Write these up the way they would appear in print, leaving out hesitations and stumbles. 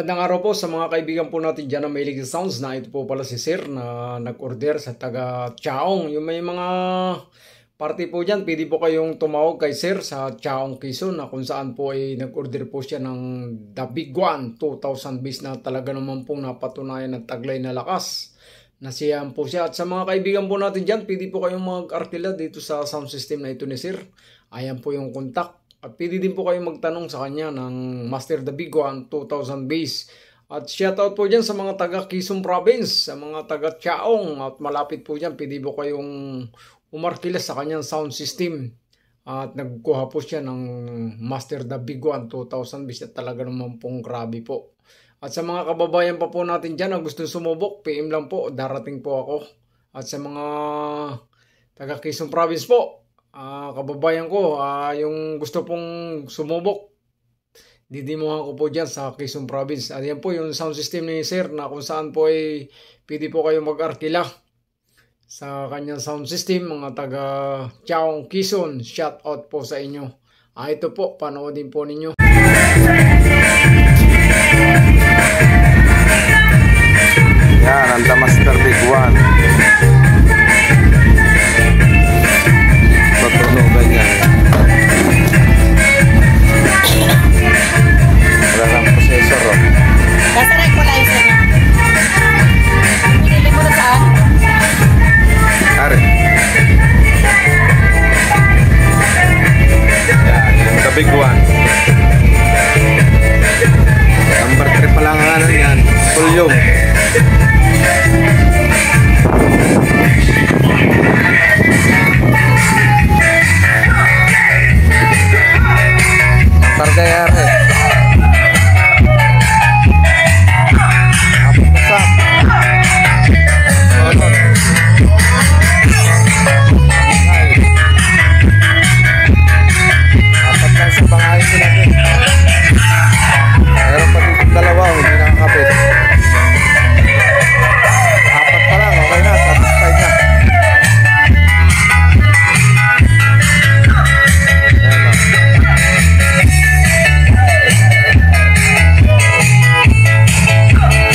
Magandang araw po sa mga kaibigan po natin dyan na mahilig sa sounds na ito po pala si Sir na nag-order sa taga Chaong. Yung may mga party po dyan, pwede po kayong tumawag kay Sir sa Chaong Quezon na kung saan po ay nag-order po siya ng The Big One 2000 base na talaga naman pong napatunayan ng taglay na lakas. Nasiyahan po siya. At sa mga kaibigan po natin dyan, pwede po kayong mag-arkila dito sa sound system na ito ni Sir. Ayan po yung contact. At pwede din po kayo magtanong sa kanya ng Master The Big One 2000 base. At shoutout po dyan sa mga taga Quezon Province, sa mga taga Chaong. At malapit po dyan, pwede po kayong umarkila sa kanyang sound system. At nagkuha po siya ng Master The Big One 2000 base. At talaga naman pong grabe po. At sa mga kababayan pa po natin dyan na gusto sumubok, PM lang po, darating po ako. At sa mga taga Quezon Province po, kababayan ko, yung gusto pong sumubok, didimuhan ko po dyan sa Quezon Province. At yan po yung sound system ni Sir na kung saan po ay pwede po kayo mag-arkila sa kanyang sound system. Mga taga Chaong Quezon, shout out po sa inyo. Ito po, panoodin po ninyo. Yan, ang The Master Big One. Tutunugan yan. Wala lang processor, oh. Nasa equalizer niya. Pinili mo na saan? Ari. Yan, yung The Big One. Number 3 pa lang ang ano yan. Volume. Targa yari. Apa besar? Sonon. Apat lang sa bangayan sila din. Meron pa dito dalawa, hindi nakakapit. Apat pa lang, okay na, satisfied na.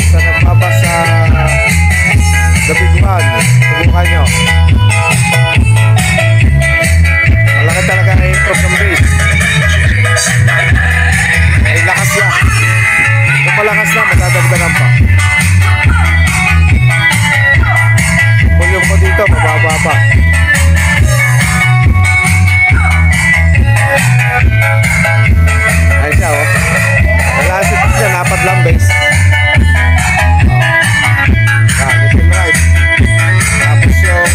Sa nagmabas sa The Big One, subukan nyo. Malaki talaga na improve ng bass. Ay lakas yan. Kung malakas na, matadagdagan pa. Volume ko dito, mababa pa. Ayun siya, oh. Nalasip siya, napat lang bass. Left and right. Tapos yung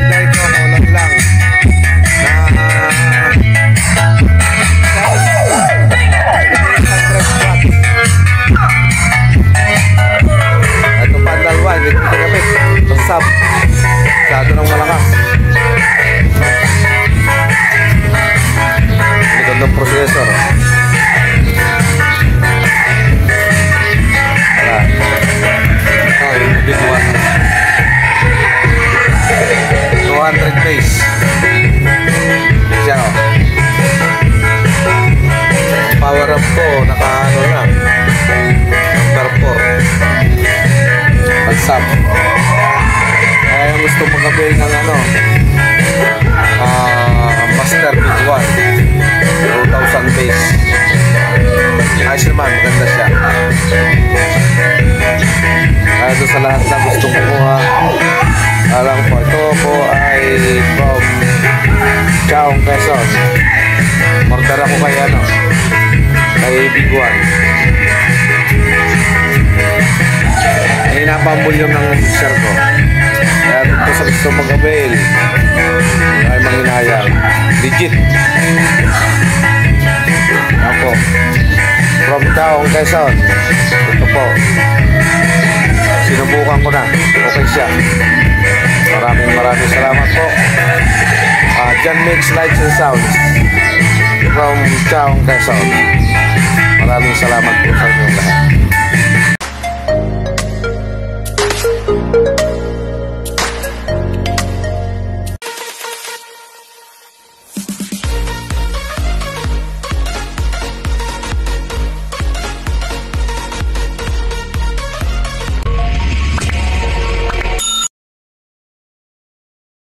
light ko, kulang lang. Ito pandal 1, dito tinapit. Ito sub. Masyado nang malakas. Ito ng processor. Wala. Ito yung big one. 200 base. Siya, oh. Power up ko, naka-ano na. Number 4. Pag-sub. Kaya gusto magabay ng ano, Master Big One 2000 base. Ayos naman, maganda siya. Kaya doon sa lahat na gusto kumuha, alam ko, ito po ay from Chaong Quezon. Order ako kay ano, kay Big One. Hinapambol yung ng share ko. Kaya dito sa gusto mag-avail ay manghinayang legit. Ako from Chaong Quezon. Ito po, sinubukan ko na, okay siya. Maraming salamat po. John Mix Lights and Sounds from Chaong Quezon. Maraming salamat po sa